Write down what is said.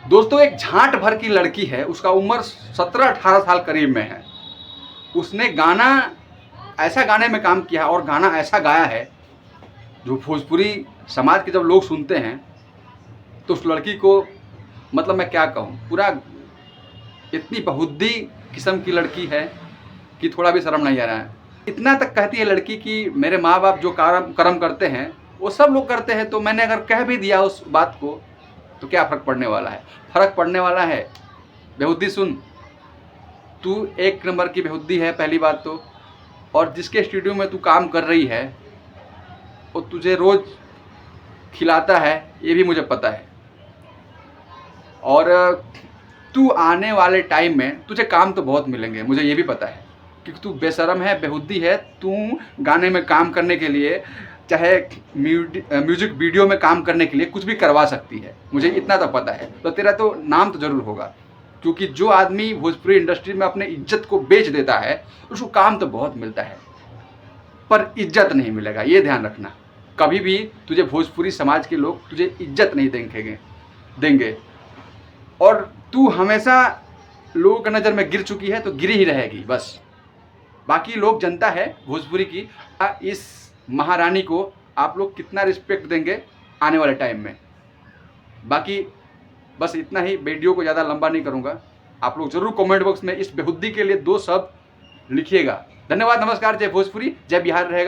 दोस्तों एक झांट भर की लड़की है, उसका उम्र 17-18 साल करीब में है। उसने गाना ऐसा गाने में काम किया और गाना ऐसा गाया है जो भोजपुरी समाज के जब लोग सुनते हैं तो उस लड़की को मतलब मैं क्या कहूँ, पूरा इतनी बहुद्दी किस्म की लड़की है कि थोड़ा भी शर्म नहीं आ रहा है। इतना तक कहती है लड़की कि मेरे माँ बाप जो कर्म करते हैं वो सब लोग करते हैं, तो मैंने अगर कह भी दिया उस बात को तो क्या फ़र्क पड़ने वाला है। फ़र्क पड़ने वाला है। बेहुद्दी सुन, तू एक नंबर की बेहुद्दी है पहली बात तो, और जिसके स्टूडियो में तू काम कर रही है वो तुझे रोज़ खिलाता है ये भी मुझे पता है। और तू आने वाले टाइम में तुझे काम तो बहुत मिलेंगे, मुझे ये भी पता है, क्योंकि तू बेशरम है, बेहुद्दी है। तू गाने में काम करने के लिए, चाहे म्यूजिक वीडियो में काम करने के लिए कुछ भी करवा सकती है, मुझे इतना तो पता है। तो तेरा तो नाम तो ज़रूर होगा, क्योंकि जो आदमी भोजपुरी इंडस्ट्री में अपने इज्जत को बेच देता है उसको काम तो बहुत मिलता है पर इज्जत नहीं मिलेगा, ये ध्यान रखना। कभी भी तुझे भोजपुरी समाज के लोग तुझे इज्जत नहीं देंगे। और तू हमेशा लोगों की नज़र में गिर चुकी है तो गिरी ही रहेगी बस। बाकी लोग जनता है भोजपुरी की, इस महारानी को आप लोग कितना रिस्पेक्ट देंगे आने वाले टाइम में। बाकी बस इतना ही, वीडियो को ज़्यादा लंबा नहीं करूँगा। आप लोग ज़रूर कमेंट बॉक्स में इस बेहुद्दी के लिए 2 शब्द लिखिएगा। धन्यवाद, नमस्कार, जय भोजपुरी, जय बिहार रहेगा।